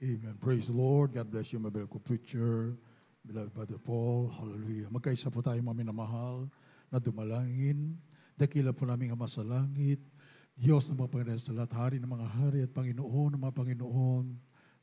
Amen. Praise the Lord. God bless you, my beloved preacher, beloved Brother Paul. Hallelujah. Magkaisa po tayo, mga minamahal, na dumalangin. Dakila po namin Ama sa langit. Diyos ng mga Panginoon sa lahat, Hari ng mga hari at Panginoon ng mga Panginoon.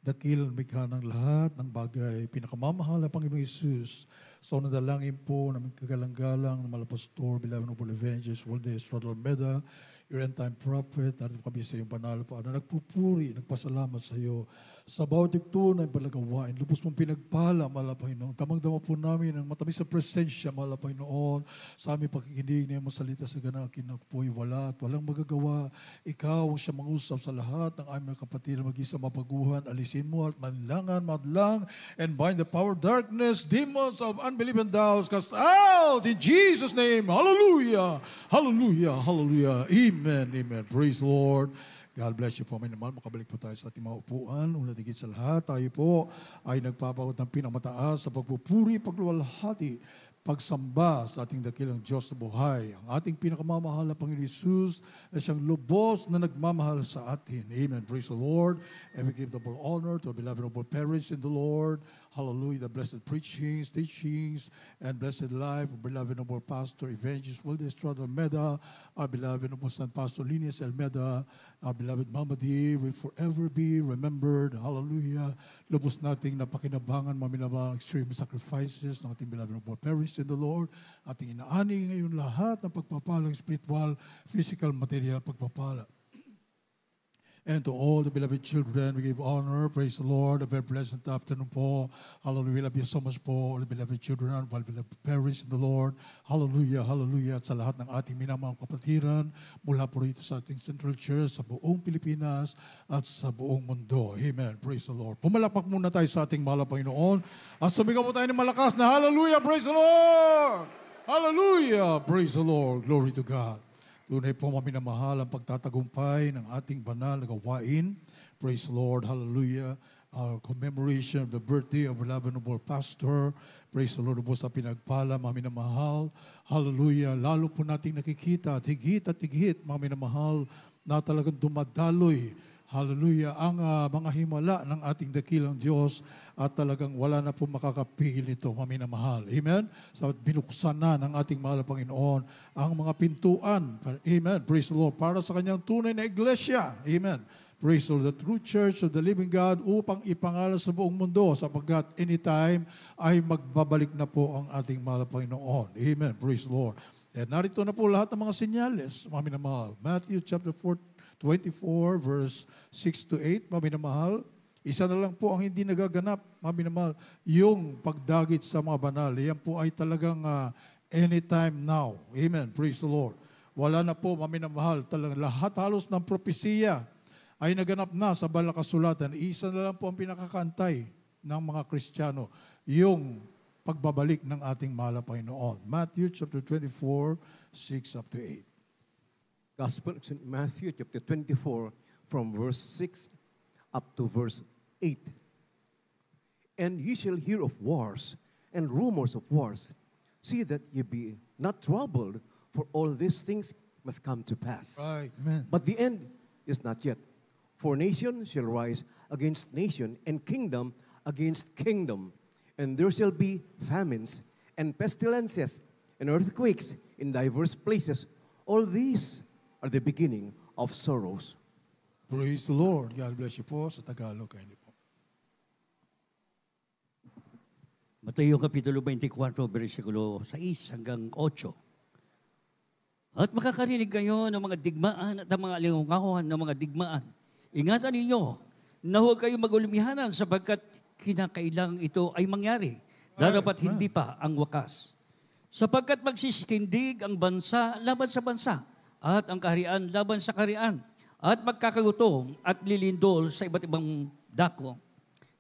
Dakila ng mikha ng lahat ng bagay. Pinakamamahal na Panginoon Isus. So nadalangin po ng kagalang-galang ng mga pastor, beloved noble evangelist, Walde Estrada Almeda, your end-time prophet, narito kami sa iyong banal pa, na nagpupuri, nagpasalamat sa iyo sa bawat yugto na ipalagawain. Lubos mong pinagpala, mahal na Panginoon. Damang-dama po namin ang matamis sa presensya, mahal na Panginoon, sa aming pakikinig na iyong salita sa ganang kinapoy wala at walang magagawa. Ikaw ang siya mangusap sa lahat ng aming kapatid na mag-isa mapaguhan. Alisin mo at manlangan, madlang, and bind the power of darkness, demons of unbelief and doubts, cast out in Jesus' name. Hallelujah! Hallelujah! Hallelujah! Amen! Amen! Praise the Lord! God bless you po, may naman. Makabalik po tayo sa ating mga upuan. Una tigit sa lahat, tayo po ay nagpapakot ng pinamataas sa pagpupuri, pagluwalhati, pagsamba sa ating dakilang Diyos na buhay. Ang ating pinakamamahal na Panginoon Isus na siyang lubos na nagmamahal sa atin. Amen. Praise the Lord. And we give double honor to our beloved noble parents in the Lord. Hallelujah. The blessed preachings, teachings, and blessed life of beloved noble pastor, evangelist Walde Estrada Almeda, our beloved noble son, Pastor Linus Almeda, our beloved Mama D will forever be remembered. Hallelujah. Lubos nating napakinabangan, maminabang extreme sacrifices ng ating beloved noble parents in the Lord. Ating inaani ngayon lahat ng pagpapalang spiritual, physical, material pagpapala. And to all the beloved children, we give honor. Praise the Lord. A very pleasant afternoon po. Hallelujah. We love you so much po, all the beloved children, all the beloved parents in the Lord. Hallelujah. Hallelujah. At sa lahat ng ating minamahal kapatiran, mula po rito sa ating Central Church, sa buong Pilipinas, at sa buong mundo. Amen. Praise the Lord. Pumalakpak muna tayo sa ating mahal na Panginoon. At sumigaw po tayo ng malakas na Hallelujah. Praise the Lord. Hallelujah. Praise the Lord. Glory to God. Tunay po maminamahal ang pagtatagumpay ng ating banal na gawain. Praise the Lord. Hallelujah. Our commemoration of the birthday of our beloved noble pastor. Praise the Lord po sa pinagpala, maminamahal. Hallelujah. Lalo po nating nakikita at higit, maminamahal, na talagang dumadaloy. Hallelujah. Ang mga himala ng ating dakilang Diyos at talagang wala na po makakapigil nito, maminamahal. Amen? So binuksan na ng ating mahal na Panginoon ang mga pintuan. Amen. Praise the Lord. Para sa kanyang tunay na iglesia. Amen. Praise the Lord. The true church of the living God upang ipangaral sa buong mundo sapagkat anytime ay magbabalik na po ang ating mahal na Panginoon. Amen. Praise the Lord. And narito na po lahat ng mga senyales, maminamahal. Matthew chapter 24, verse 6 to 8, maminamahal. Isa na lang po ang hindi nagaganap, maminamahal, yung pagdagit sa mga banal. Yan po ay talagang anytime now. Amen. Praise the Lord. Wala na po, maminamahal, talagang lahat halos ng propesiya ay naganap na sa banal na kasulatan. Isa na lang po ang pinakakantay ng mga Kristiyano, yung pagbabalik ng ating mahal na Panginoon. Matthew chapter 24, 6 up to 8. Gospel of St. Matthew, chapter 24, from verse 6 up to verse 8. And ye shall hear of wars and rumors of wars. See that ye be not troubled, for all these things must come to pass. Right, amen. But the end is not yet. For nation shall rise against nation, and kingdom against kingdom. And there shall be famines, and pestilences, and earthquakes in diverse places. All these are the beginning of sorrows. Praise the Lord. God bless you po sa Tagalog. Kayo po. Mateo Kapitulo 24, versikulo 6 hanggang 8. At makakarinig kayo ng mga digmaan at ng mga alingawan ng mga digmaan. Ingatan ninyo na huwag kayo mag-ulimihanan sapagkat kinakailangan ito ay mangyari. Darapat hindi pa ang wakas. Sapagkat magsistindig ang bansa laban sa bansa at ang kaharian laban sa kaharian at magkakagutom at lilindol sa iba't ibang dako.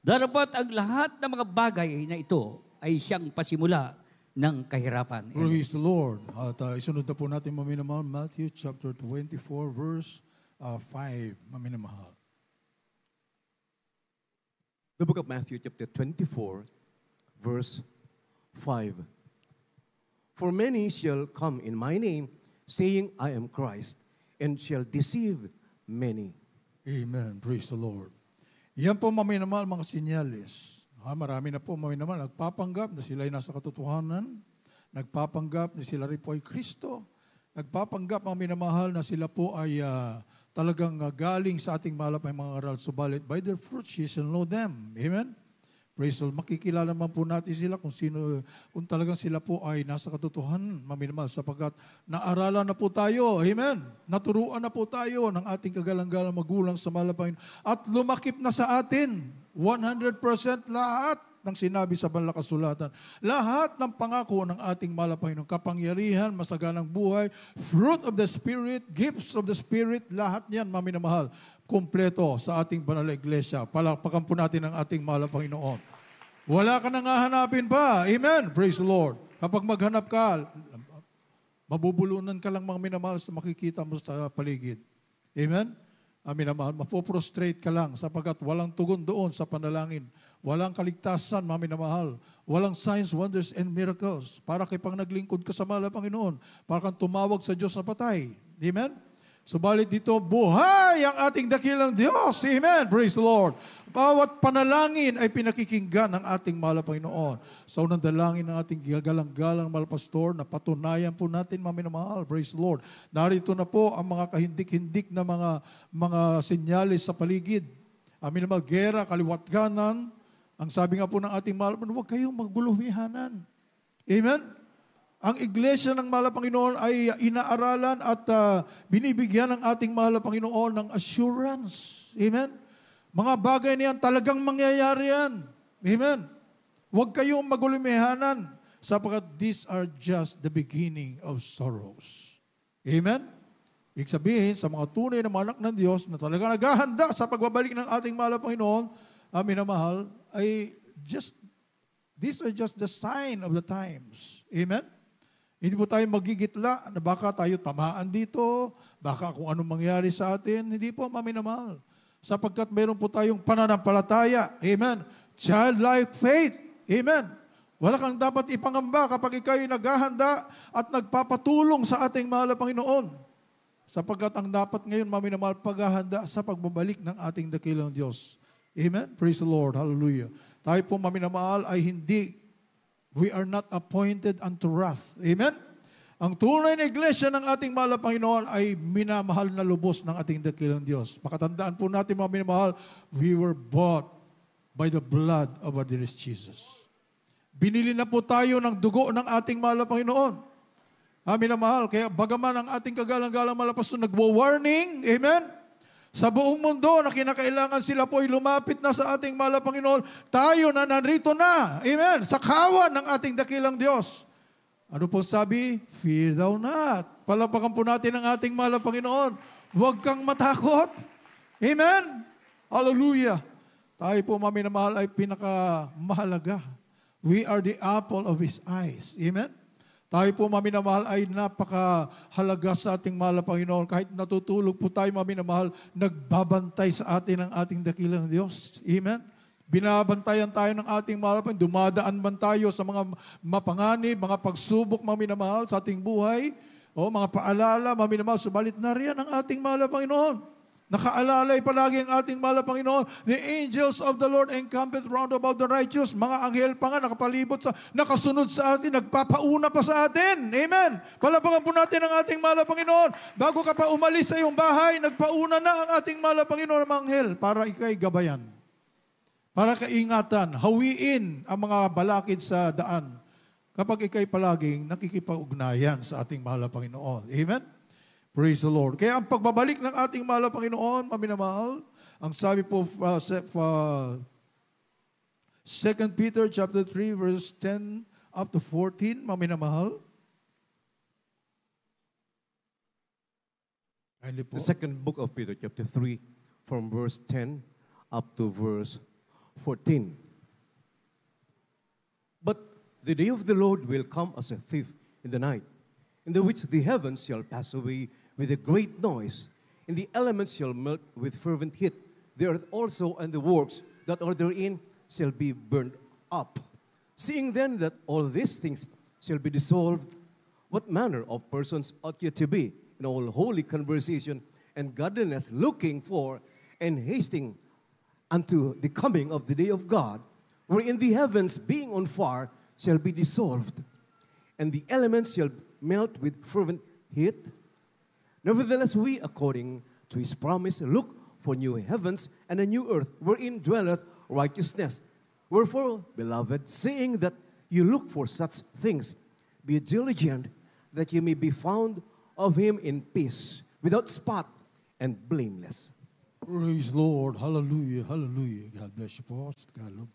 Darapat ang lahat ng mga bagay na ito ay siyang pasimula ng kahirapan. Praise the Lord. At isunod na po natin, maminamahal, Matthew chapter 24, verse 5, maminamahal. The book of Matthew, chapter 24, verse 5. For many shall come in my name, saying, I am Christ, and shall deceive many. Amen. Praise the Lord. Yan po maminamahal mga sinyalis. Marami na po maminamahal nagpapanggap na sila ay nasa katotohanan, nagpapanggap na sila rin po ay Kristo, nagpapanggap maminamahal na sila po ay talagang galing sa ating mahal ay mga aral. Subalit, by their fruits ye shall know them. Amen? Praise the Lord. Makikilala naman po natin sila kung talagang sila po ay nasa katotohanan, maminamahal, sapagkat naaralan na po tayo. Amen? Naturuan na po tayo ng ating kagalang-galang magulang sa mahal na Panginoon. At lumakip na sa atin 100% lahat ng sinabi sa banal na kasulatan. Lahat ng pangako ng ating mahal na Panginoon, kapangyarihan, masaganang buhay, fruit of the Spirit, gifts of the Spirit, lahat yan, maminamahal, kumpleto sa ating banal na iglesia. Palakpakan po natin ang ating mahal na Panginoon. Wala ka nang hahanapin pa. Amen. Praise the Lord. Kapag maghanap ka, mabubulunan ka lang mga minamahal sa makikita mo sa paligid. Amen. Minamahal, mapoprostrate ka lang sapagkat walang tugon doon sa panalangin. Walang kaligtasan, mga minamahal. Walang signs, wonders, and miracles. Para kay pang naglingkod ka sa mahal na Panginoon. Para kang tumawag sa Diyos na patay. Amen. Subalit dito, buhay ang ating dakilang Diyos. Amen. Praise the Lord. Bawat panalangin ay pinakikinggan ng ating mahal na Panginoon. Sa unang dalangin ng ating gagalang-galang mahal pastor, na patunayan po natin, maminamahal. Praise the Lord. Narito na po ang mga kahindik-hindik na mga sinyalis sa paligid. Amin naman, gera, kaliwat kanan. Ang sabi nga po ng ating mahal, huwag kayong magbuluhihanan. Amen. Ang iglesia ng mahal na Panginoon ay inaaralan at binibigyan ng ating mahal na Panginoon ng assurance. Amen? Mga bagay niyan talagang mangyayari yan. Amen? Huwag kayong magulimehanan sapagkat these are just the beginning of sorrows. Amen? Ibig sabihin, sa mga tunay na mga anak ng Diyos na talagang naghahanda sa pagbabalik ng ating mahal na Panginoon, amin na mahal, ay these are just the sign of the times. Amen? Hindi po tayo magigitla na baka tayo tamaan dito, baka kung anong mangyari sa atin. Hindi po, maminamahal. Sapagkat meron po tayong pananampalataya. Amen. Childlike faith. Amen. Wala kang dapat ipangamba kapag ikaw ay naghahanda at nagpapatulong sa ating mahal na Panginoon. Sapagkat ang dapat ngayon, maminamahal, paghahanda sa pagbabalik ng ating dakilang Diyos. Amen. Praise the Lord. Hallelujah. Tayo po, maminamahal, ay hindi we are not appointed unto wrath. Amen? Ang tunay na iglesia ng ating mahal na Panginoon ay minamahal na lubos ng ating dakilang Diyos. Pakatandaan po natin, mga minamahal, we were bought by the blood of our dearest Jesus. Binili na po tayo ng dugo ng ating mahal na Panginoon. Minamahal, kaya bagaman ang ating kagalang-galang malapas na nagwa-warning, amen? Sa buong mundo na kinakailangan sila po ay lumapit na sa ating mahal na Panginoon, tayo na narito na. Amen. Sa kawan ng ating dakilang Diyos. Ano po sabi? Fear thou not. Palapakan po natin ang ating mahal na Panginoon. Huwag kang matakot. Amen. Hallelujah. Tayo po, maminamahal, ay pinakamahalaga. We are the apple of His eyes. Amen. Tayo po, maminamahal, ay napakahalaga sa ating mahal na Panginoon. Kahit natutulog po tayo, maminamahal, nagbabantay sa atin ang ating dakilang Diyos. Amen? Binabantayan tayo ng ating mahal na Panginoon. Dumadaan man tayo sa mga mapanganib, mga pagsubok, maminamahal, sa ating buhay. O mga paalala, maminamahal, subalit na riyan ang ating mahal na Panginoon. Nakaalalay palagi ang ating mahal na Panginoon. The angels of the Lord encampeth round about the righteous. Mga anghel pa nga nakapalibot nakasunod sa atin, nagpapauna pa sa atin. Amen. Palapakan po natin ang ating mahal na Panginoon. Bago ka pa umalis sa iyong bahay, nagpauna na ang ating mahal na Panginoon ng anghel para ikay gabayan. Para kaingatan, hawiin ang mga balakid sa daan. Kapag ikay palaging nakikipag-ugnayan sa ating mahal na Panginoon. Amen. Praise the Lord. Kaya ang pagbabalik ng ating mahal na Panginoon, maminamahal, ang sabi po 2 Peter chapter 3 verse 10 up to 14, maminamahal. The second book of Peter chapter 3 from verse 10 up to verse 14. But the day of the Lord will come as a thief in the night, in the which the heavens shall pass away with a great noise, and the elements shall melt with fervent heat. The earth also and the works that are therein shall be burned up. Seeing then that all these things shall be dissolved, what manner of persons ought ye to be in all holy conversation and godliness, looking for and hasting unto the coming of the day of God, wherein the heavens being on fire shall be dissolved, and the elements shall melt with fervent heat. Nevertheless, we, according to his promise, look for new heavens and a new earth, wherein dwelleth righteousness. Wherefore, beloved, seeing that you look for such things, be diligent that you may be found of him in peace, without spot and blameless. Praise Lord. Hallelujah. Hallelujah. God bless you po. Sa Tagalog.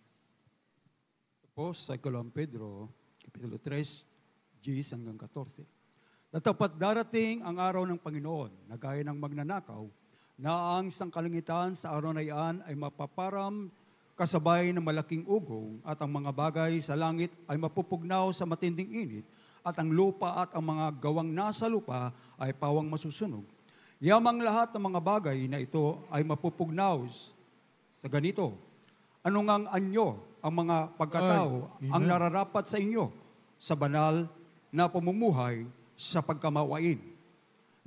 Po sa Ikaw Pedro, Kapitulo 3, 10 hanggang 14. Tatapat darating ang araw ng Panginoon, na gaya ng magnanakaw, na ang sangkalangitan sa araw na iyan ay mapaparam kasabay ng malaking ugong, at ang mga bagay sa langit ay mapupugnaw sa matinding init, at ang lupa at ang mga gawang nasa lupa ay pawang masusunog. Yamang lahat ng mga bagay na ito ay mapupugnaw sa ganito. Ano ngang anyo ang mga pagkatao Ay, ang amen. nararapat sa inyo sa banal na pamumuhay sa pagkamawain,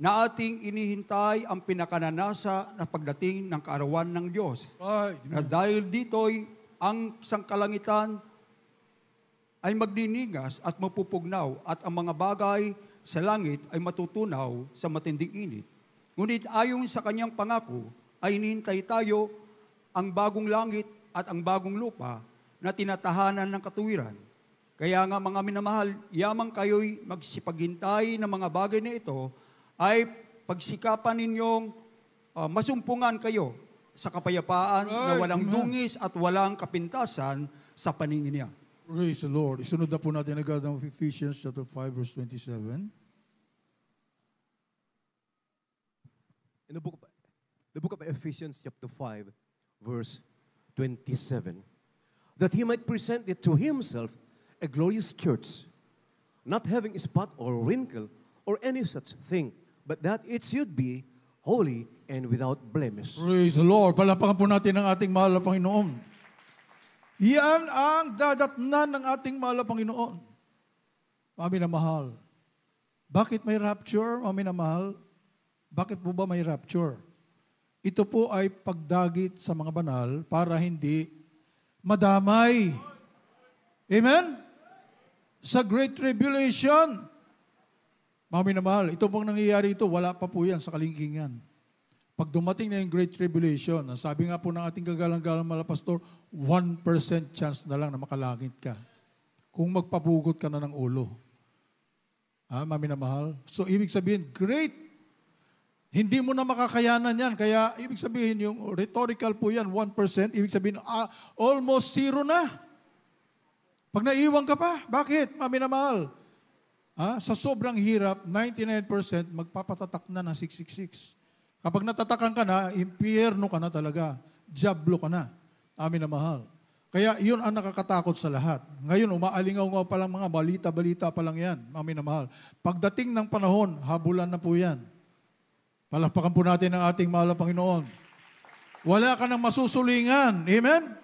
na ating inihintay ang pinakananasa na pagdating ng kaarawan ng Diyos. Ay, Na dahil dito'y ang sangkalangitan ay magniningas at mapupugnaw, at ang mga bagay sa langit ay matutunaw sa matinding init. Ngunit ayon sa kanyang pangako, ay hinihintay tayo ang bagong langit at ang bagong lupa na tinatahanan ng katuwiran. Kaya nga mga minamahal, yamang kayo'y magsipaghintay ng mga bagay na ito, ay pagsikapan ninyong masumpungan kayo sa kapayapaan na Right, walang amen. dungis at walang kapintasan sa paningin niya. praise the Lord. Isunod na po natin agad ang Ephesians chapter 5 verse 27. In the book of Ephesians chapter 5, verse 27, that he might present it to himself a glorious church, not having spot or wrinkle or any such thing, but that it should be holy and without blemish. Praise the Lord. Palapakan po natin ang ating mahal na Panginoon. Yan ang dadatnan ng ating mahal na Panginoon. Mami na mahal. Bakit may rapture, mami na mahal? Bakit po ba may rapture? Ito po ay pagdagit sa mga banal para hindi madamay. Amen? Sa Great Tribulation. Mami na mahal, ito pong nangyayari ito, wala pa po yan sa kalingkingan. Pag dumating na yung Great Tribulation, ang sabi nga po ng ating kagalang-galang mga pastor, 1% chance na lang na makalangit ka. Kung magpapugot ka na ng ulo. Mami na mahal? So, ibig sabihin, great. Hindi mo na makakayanan yan. Kaya, ibig sabihin, yung rhetorical po yan, 1%, ibig sabihin, almost zero na. Pag naiwan ka pa, bakit? Mami na mahal? Sa sobrang hirap, 99% magpapatatak na ng 666. Kapag natatakan ka na, impyerno ka na talaga. Diablo ka na. Amin na mahal. Kaya yun ang nakakatakot sa lahat. Ngayon, umaalingaw-ngaw pa lang mga balita-balita pa lang yan. Amin na mahal. Pagdating ng panahon, habulan na po yan. Palakpakan po natin ang ating mahal na Panginoon. Wala ka nang masusulingan. Amen?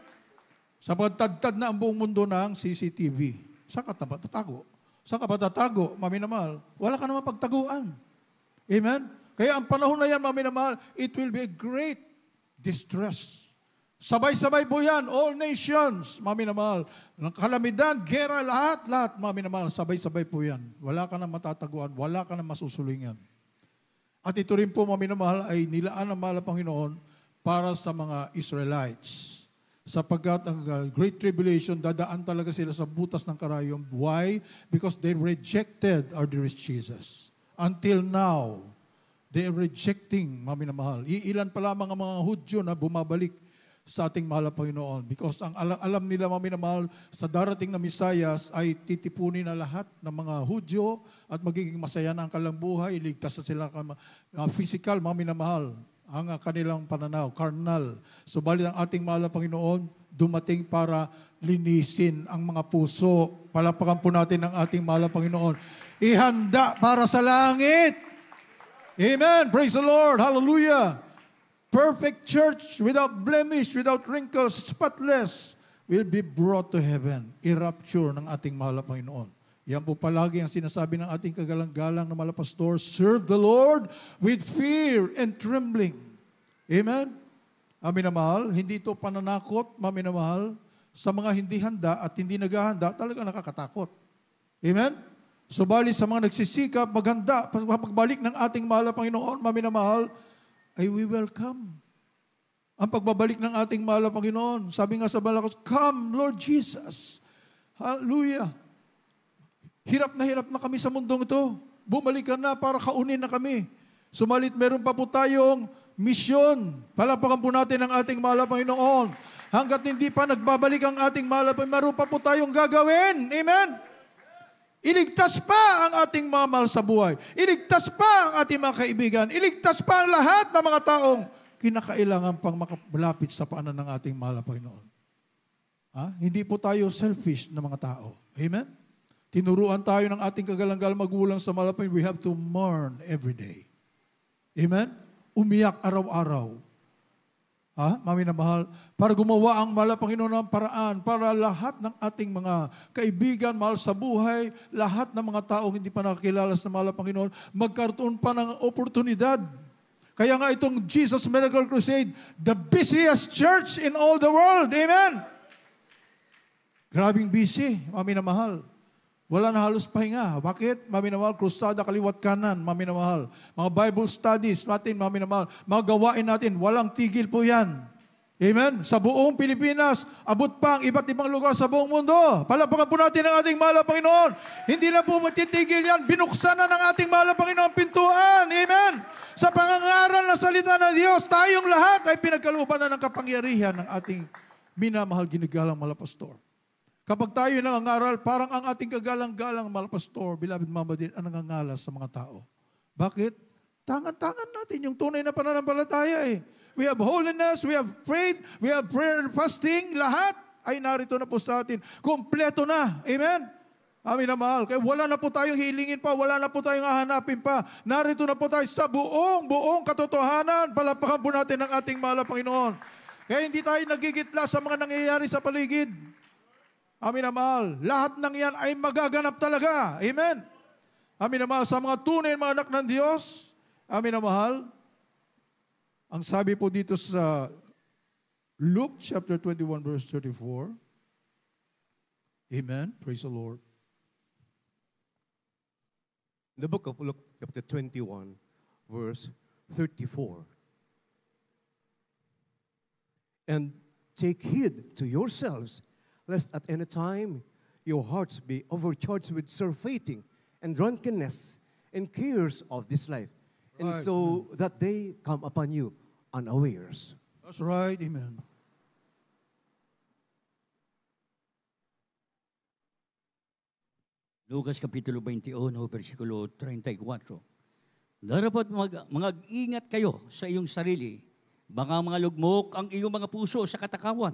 Sa pagtadtad na ang buong mundo ng CCTV. Saan ka tatago? Saan ka patatago, mami na mahal? Wala ka naman pagtaguan. Amen? Kaya ang panahon na yan, mami na mahal, it will be a great distress. Sabay-sabay po yan, all nations, mami na mahal. Kalamidad, gera, lahat, mami na mahal, sabay-sabay po yan. Wala ka nang matataguan, wala ka nang masusulingan. At ito rin po, mami na mahal, ay nilaan ng mahal na Panginoon para sa mga Israelites. Sapagkat ang Great Tribulation, dadaan talaga sila sa butas ng karayom. Why? Because they rejected our dearest Jesus. Until now, they are rejecting, mami na mahal. Iilan pa lamang ang mga Hudyo na bumabalik sa ating mahal na Panginoon. Because ang alam nila, mami na mahal, sa darating na Misayas ay titipunin na lahat ng mga Hudyo at magiging masaya na ang kanilang buhay. Iligtas na sila physical, mami na mahal. Ang kanilang pananaw, carnal. Subalit ang ating mahal na Panginoon, dumating para linisin ang mga puso. Palapakan po natin ang ating mahal na Panginoon. Ihanda para sa langit. Amen. Praise the Lord. Hallelujah. Perfect church without blemish, without wrinkles, spotless, will be brought to heaven. I-rapture ng ating mahal na Panginoon. Yan po palagi ang sinasabi ng ating kagalang-galang na mga pastor, serve the Lord with fear and trembling. Amen? Amin na mahal, hindi ito pananakot, mami na mahal, sa mga hindi handa at hindi naghahanda, talaga nakakatakot. Amen? Subalit sa mga nagsisikap, maghanda, pagbalik ng ating mahal na Panginoon, mami na mahal, ay we welcome. Ang pagbabalik ng ating mahal na Panginoon, sabi nga sa Balakos, come Lord Jesus. Hallelujah. Hirap na kami sa mundong ito. Bumalik ka na para kaunin na kami. Sumalit meron pa po tayong misyon. Palapakan po natin ang ating mahal na Panginoon. Hanggat hindi pa nagbabalik ang ating mahal na Panginoon, meron pa po tayong gagawin. Amen? Iligtas pa ang ating mga mahal sa buhay. Iligtas pa ang ating mga kaibigan. Iligtas pa ang lahat ng mga taong kinakailangan pang makalapit sa paanan ng ating mahal na Panginoon. Hindi po tayo selfish na mga tao. Amen? Tinuruan tayo ng ating kagalang-galang magulang sa mahal na Panginoon. We have to mourn every day. Amen? Umiyak araw-araw. Mami na mahal, para gumawa ang mahal na Panginoon ng paraan para lahat ng ating mga kaibigan, mahal sa buhay, lahat ng mga taong hindi pa nakakilala sa mahal na Panginoon, magkaroon pa ng oportunidad. Kaya nga itong Jesus Miracle Crusade, the busiest church in all the world. Amen? Grabing busy, mami na mahal. Wala na halos pahinga. Bakit? Mami na mahal, krusada, kaliwat kanan, mami na mahal. Mga Bible studies natin, mami na mahal. Mga gawain natin, walang tigil po yan. Amen? Sa buong Pilipinas, abot pa ang iba't ibang lugar sa buong mundo. Palapakan po natin ang ating mahal na Panginoon. Hindi na po matitigil yan. Binuksan na ng ating mahal na Panginoon pintuan. Amen? Sa pangangaral na salita ng Diyos, tayong lahat ay pinagkalooban na ng kapangyarihan ng ating minamahal ginagalang mahal na pastor. Kapag tayo nangangaral, parang ang ating kagalang-galang mahal pastor, beloved mama din, ang nangangalas sa mga tao. Bakit? Tangan-tangan natin yung tunay na pananampalataya eh. We have holiness, we have faith, we have prayer and fasting, lahat ay narito na po sa atin. Kompleto na. Amen? Amin na mahal. Kaya wala na po tayong hilingin pa, wala na po tayong hahanapin pa. Narito na po tayo sa buong katotohanan. Palapakan po natin ang ating mahal na Panginoon. Kaya hindi tayo nagigitla sa mga nangyayari sa paligid. Amin na mahal. Lahat ng yan ay magaganap talaga. Amen? Amin na mahal. Sa mga tunay mga anak ng Diyos, amin na mahal. Ang sabi po dito sa Luke chapter 21 verse 34. Amen? Praise the Lord. In the book of Luke chapter 21 verse 34. And take heed to yourselves, lest at any time your hearts be overcharged with surfeiting and drunkenness and cares of this life, and Right. so that they come upon you unawares. That's right. Amen. Lucas Kapitulo 21, versikulo 34. Dapat mag-ingat kayo sa iyong sarili. Baka mga lugmok ang iyong mga puso sa katakawan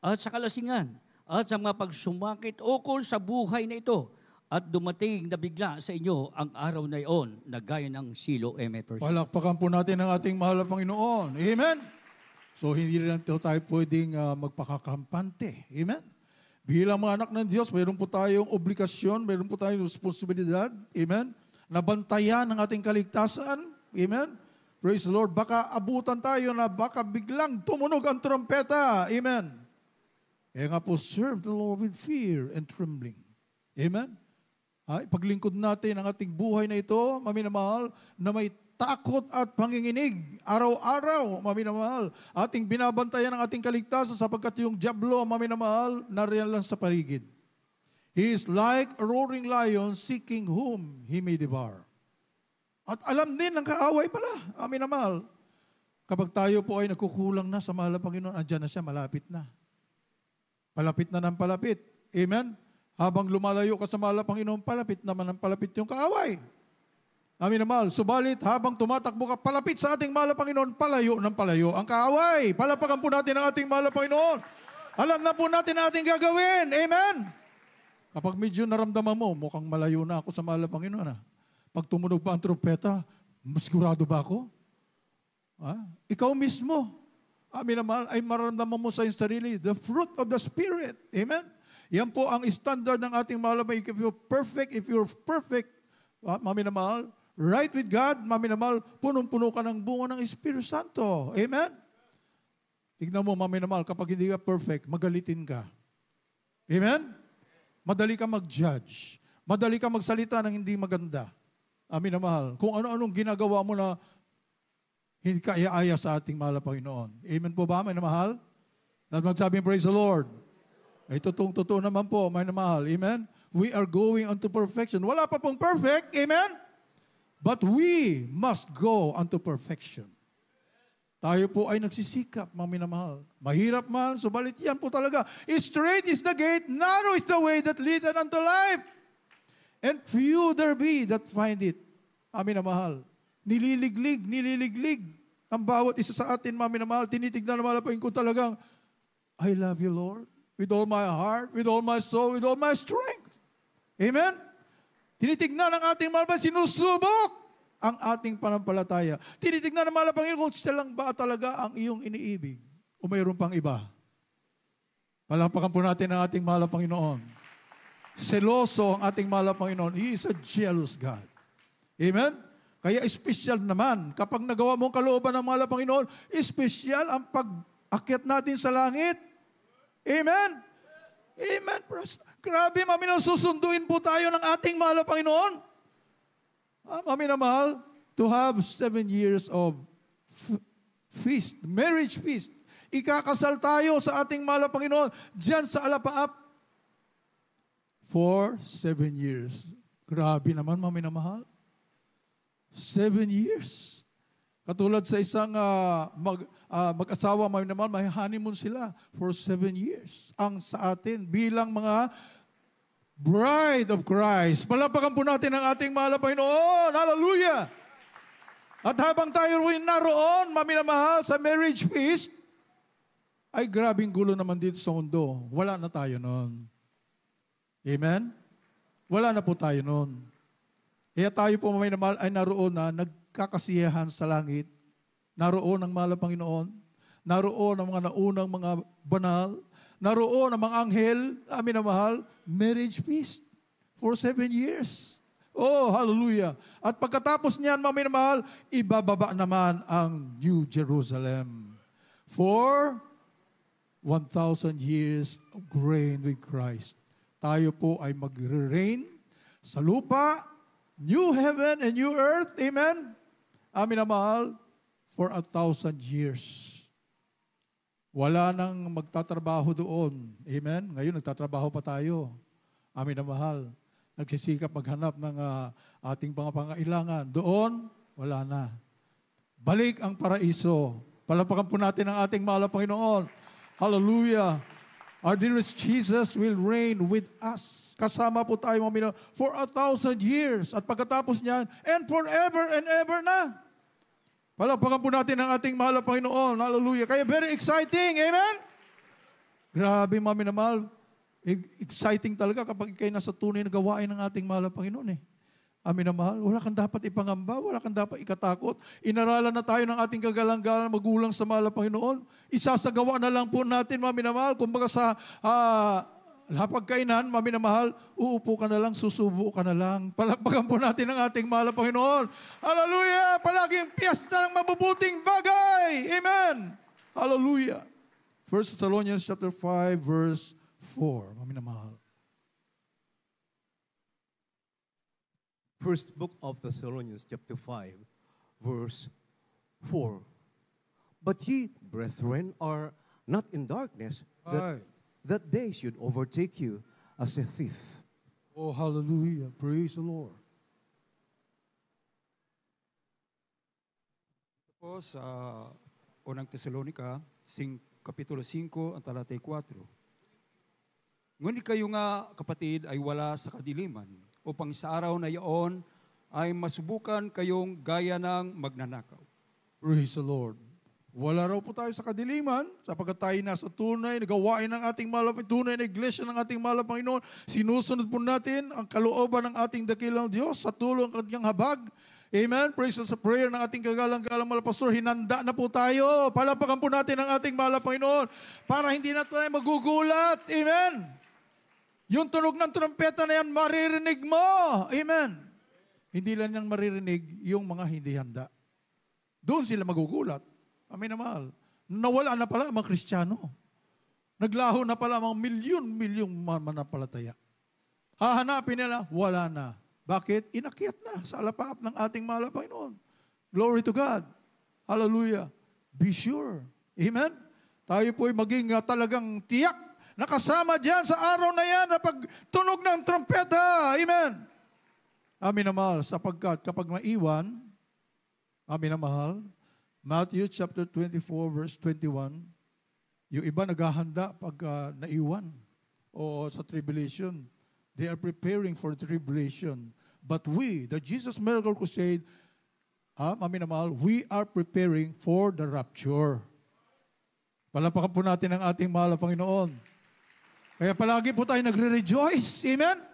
at sa kalasingan at sa mga pagsumakit ukol sa buhay na ito at dumating na bigla sa inyo ang araw na iyon na gaya ng silo. Palakpakan po natin ang ating mahal na Panginoon. Amen? So hindi rin tayo pwedeng magpakakampante. Amen? Bilang mga anak ng Diyos, mayroon po tayong obligasyon, mayroon po tayong responsibilidad. Amen? Nabantayan ang ating kaligtasan. Amen? Praise the Lord. Baka abutan tayo na baka biglang tumunog ang trompeta. Amen? Kaya nga po, serve the Lord with fear and trembling. Amen? Ay, paglingkod natin ang ating buhay na ito, mami na mahal, na may takot at panginginig. Araw-araw, mami na mahal. Ating binabantayan ang ating kaligtasan sapagkat yung diablo, mami na mahal, nariyan lang sa paligid. He is like a roaring lion seeking whom he may devour. At alam din ng kaaway pala, mami na mahal. Kapag tayo po ay nagkukulang na sa mahal na Panginoon, andyan na siya, malapit na. Palapit na ng palapit. Amen? Habang lumalayo ka sa mahal na Panginoon, palapit naman ng palapit yung kaaway. Amin na mahal. Subalit, habang tumatakbo ka palapit sa ating mahal na Panginoon, palayo ng palayo ang kaaway. Palapakan po natin ang ating mahal na Panginoon. Alam na po natin ang ating gagawin. Amen? Kapag medyo naramdaman mo, mukhang malayo na ako sa mahal na Panginoon. Pag tumunog pa ang trompeta, sigurado ba ako? Ikaw mismo, amin na mahal, ay maramdaman mo sa iyong sarili, the fruit of the Spirit. Amen? Yan po ang standard ng ating mahal na Panginoon. If you're perfect, mami na mahal, right with God, mami na mahal, punong-puno ka ng bunga ng Espiritu Santo. Amen? Tignan mo, mami na mahal, kapag hindi ka perfect, magalitin ka. Amen? Madali ka mag-judge. Madali ka magsalita ng hindi maganda. Amin na mahal. Kung ano-anong ginagawa mo na hindi ka iaaya sa ating mahal na Panginoon. Amen po ba, may na mahal? At magsabing, praise the Lord. Ay, totoo naman po, may na mahal. Amen? We are going unto perfection. Wala pa pong perfect. Amen? But we must go unto perfection. Tayo po ay nagsisikap, mga minamahal. Mahirap man, subalit yan po talaga. Straight is the gate, narrow is the way that leadeth unto life. And few there be that find it. Amin na mahal. Nililiglig ang bawat isa sa atin, mga minamahal. Tinitignan na malapain ko talagang, I love you, Lord, with all my heart, with all my soul, with all my strength. Amen? Tinitignan ang ating malapain, sinusubok ang ating panampalataya. Tinitignan ng mahal na Panginoon kung siya lang ba talaga ang iyong iniibig o mayroon pang iba. Palampakan po natin ang ating mahal na Panginoon. Seloso ang ating mahal na Panginoon. He is a jealous God. Amen? Kaya special naman. Kapag nagawa mo ang kalooban ng mahal na Panginoon, special ang pag-akyat natin sa langit. Amen? Amen. Grabe, mami, susunduin po tayo ng ating mahal na Panginoon. Mami na mahal, to have 7 years of feast, marriage feast. Ikakasal tayo sa ating mahal na Panginoon dyan sa Alapaap for 7 years. Grabe naman, mami na mahal. 7 years. Katulad sa isang mag-asawa, mami na mahal, may honeymoon sila for 7 years. Ang sa atin, bilang mga Bride of Christ. Palapakan po natin ang ating mahal na Panginoon. Hallelujah! At habang tayo rin naroon, mami na mahal, sa marriage feast, ay grabing gulo naman dito sa mundo. Wala na tayo noon. Amen? Wala na po tayo noon. Kaya tayo po, mami na mahal, ay naroon na nagkakasiyahan sa langit. Naroon ang mahal na Panginoon. Naroon ang mga naunang mga banal. Naroon ang mga anghel, amin na mahal, marriage feast for 7 years. Oh, hallelujah. At pagkatapos niyan, mami na mahal, ibababa naman ang New Jerusalem for 1,000 years of reign with Christ. Tayo po ay mag-reign sa lupa, new heaven and new earth, amen? Amin na mahal, for 1,000 years. Wala nang magtatrabaho doon. Amen? Ngayon, nagtatrabaho pa tayo. Amin na mahal. Nagsisikap maghanap ng ating pangailangan. Doon, wala na. Balik ang paraiso. Palapakan po natin ang ating mahal na Panginoon. Hallelujah. Our dearest Jesus will reign with us. Kasama po tayo, mga for 1,000 years. At pagkatapos niyan, and forever and ever na. Palapakan po natin ang ating mahal na Panginoon. Hallelujah. Kaya very exciting. Amen? Grabe, mami na mahal. Exciting talaga kapag ikay nasa tunay na gawain ng ating mahal na Panginoon. Amin na mahal. Wala kang dapat ipangamba. Wala kang dapat ikatakot. Inaralan na tayo ng ating kagalang-galang magulang sa mahal na Panginoon. Isasagawa na lang po natin, mami na mahal. Kumbaga sa hapagkainan, mami na mahal, uupo ka na lang, susubo ka na lang. Palakpakan po natin ang ating mahal na Panginoon. Hallelujah! Palaging piyesta ng mabubuting bagay. Amen! Hallelujah! 1 Thessalonians chapter 5, verse 4. Mami na mahal. First book of Thessalonians chapter 5, verse 4. But ye, brethren, are not in darkness, that day should overtake you as a thief. Oh, hallelujah. Praise the Lord. Po sa unang Tesalonika, Kapitulo 5, ang talatay 4. Ngunit kayo nga, kapatid, ay wala sa kadiliman, upang sa araw na iyon ay masubukan kayong gaya ng magnanakaw. Praise the Lord. Wala raw po tayo sa kadiliman, sapagkat tayo nasa tunay na gawain ng ating mahal na tunay na iglesia ng ating mahal na Panginoon. Sinusunod po natin ang kalooban ng ating dakilang Diyos sa tulong ng kanyang habag. Amen. Praise sa prayer ng ating kagalang-galang mahal pastor. Hinanda na po tayo. Palapakan po natin ang ating mahal na Panginoon para hindi na tayo magugulat. Amen. Yung tunog ng trumpeta na yan, maririnig mo. Amen. Hindi lang niyang maririnig yung mga hindi handa. Doon sila magugulat. Amin na mahal. Nawala na pala ang mga Kristiyano. Naglaho na pala mga milyon-milyong manampalataya. Hahanapin nila, wala na. Bakit? Inakyat na sa alapaap ng ating mahal na Panginoon. Glory to God. Hallelujah. Be sure. Amen? Tayo po'y maging talagang tiyak nakasama dyan sa araw na yan na pagtunog ng trompeta. Amen? Amin na mahal, sapagkat kapag maiwan, amin na mahal, Matthew chapter 24 verse 21, yung iba naghahanda pag naiwan o sa tribulation. They are preparing for tribulation. But we, the Jesus Miracle Crusade, amin na mahal, we are preparing for the rapture. Palapakan po natin ang ating mahal na Panginoon. Kaya palagi po tayo nagre-rejoice. Amen?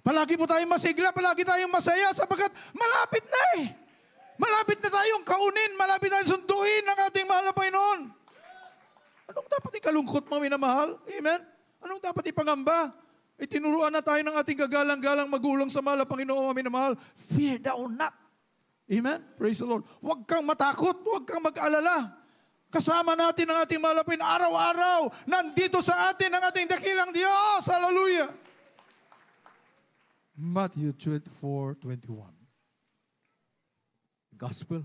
Palagi po tayong masigla, palagi tayong masaya sapagkat malapit na eh. Malapit na tayong kaunin, malapit tayong sunduin ng ating mahal na Panginoon. Anong dapat ikalungkot, mga minamahal? Amen? Anong dapat ipangamba? Itinuruan na tayo ng ating kagalang-galang magulang sa mahal na Panginoon, mga minamahal. Fear thou not. Amen? Praise the Lord. Huwag kang matakot, huwag kang mag-alala. Kasama natin ang ating mahal na Panginoon araw-araw. Nandito sa atin ang ating dakilang Diyos. Hallelujah. Matthew 24:21. Gospel,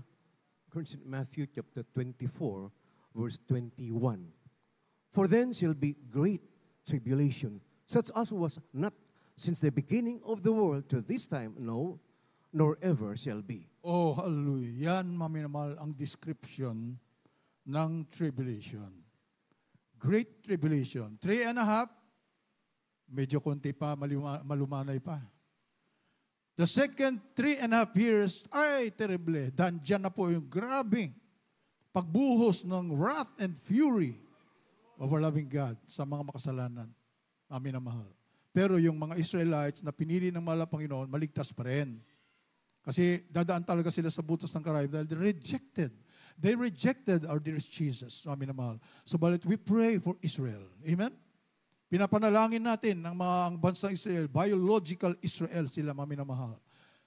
according to Matthew chapter 24, verse 21. For then shall be great tribulation, such as was not since the beginning of the world to this time, no, nor ever shall be. Oh, hallelujah. Yan, maminamahal, ang description ng tribulation. Great tribulation. 3.5, medyo konti pa, malumanay pa. The second 3.5 years, ay, terrible. Dandyan na po yung grabing pagbuhos ng wrath and fury of our loving God sa mga makasalanan. Amin na mahal. Pero yung mga Israelites na pinili ng mahal na Panginoon, maligtas pa rin. Kasi dadaan talaga sila sa butas ng karayom dahil they rejected our dearest Jesus. Amin na mahal. Subalit we pray for Israel. Amen? Pinapanalangin natin ang mga bansang Israel, biological Israel sila, mami na mahal.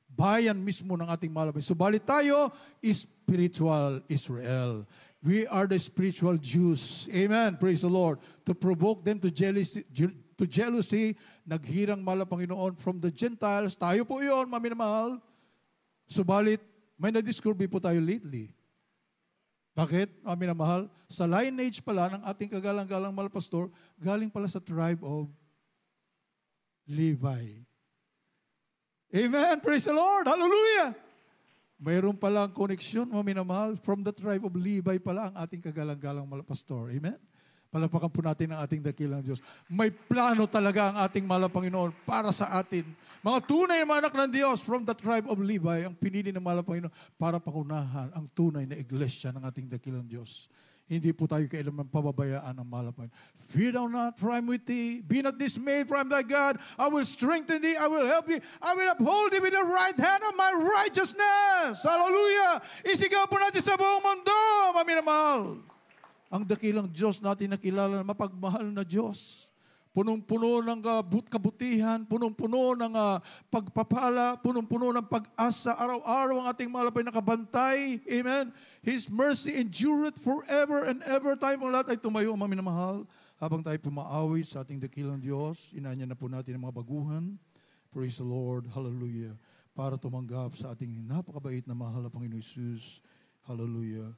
Bayan mismo ng ating mahal. Subalit tayo, spiritual Israel. We are the spiritual Jews. Amen. Praise the Lord. To provoke them to jealousy, naghirang mahal ang Panginoon from the Gentiles. Tayo po yun, mami na mahal. Subalit, may na-discover po tayo lately. Bakit? Amin na mahal. Sa lineage pala ng ating kagalang-galang mahal pastor, galing pala sa tribe of Levi. Amen. Praise the Lord. Hallelujah. Mayroon palang koneksyon, amin na mahal. From the tribe of Levi pala ang ating kagalang-galang mahal pastor. Amen. Palapakan po natin ang ating dakilang Diyos. May plano talaga ang ating mahal na Panginoon para sa atin. Mga tunay na mga anak ng Diyos from the tribe of Levi, ang pinili ng mahal na Panginoon para pangunahan ang tunay na iglesia ng ating dakilang Diyos. Hindi po tayo kailanman pababayaan ang mahal na Panginoon. Fear thou not, for I am with thee. Be not dismayed, for I am thy God. I will strengthen thee, I will help thee. I will uphold thee with the right hand of my righteousness. Hallelujah! Isigaw po natin sa buong mundo, mami na mahal. Ang dakilang Diyos natin nakilala na mapagmahal na Diyos. Punong-puno ng kabutihan, punong-puno ng pagpapala, punong-puno ng pag-asa. Araw-araw ang ating malapay na kabantay. Amen. His mercy endureth forever and ever. Tayo pong lahat ay tumayo, mami na mahal. Habang tayo pumaaway sa ating dakilang Diyos, inanya na po natin ang mga baguhan. Praise the Lord. Hallelujah. Para tumanggap sa ating napakabait na mahal na Panginoon Jesus. Hallelujah.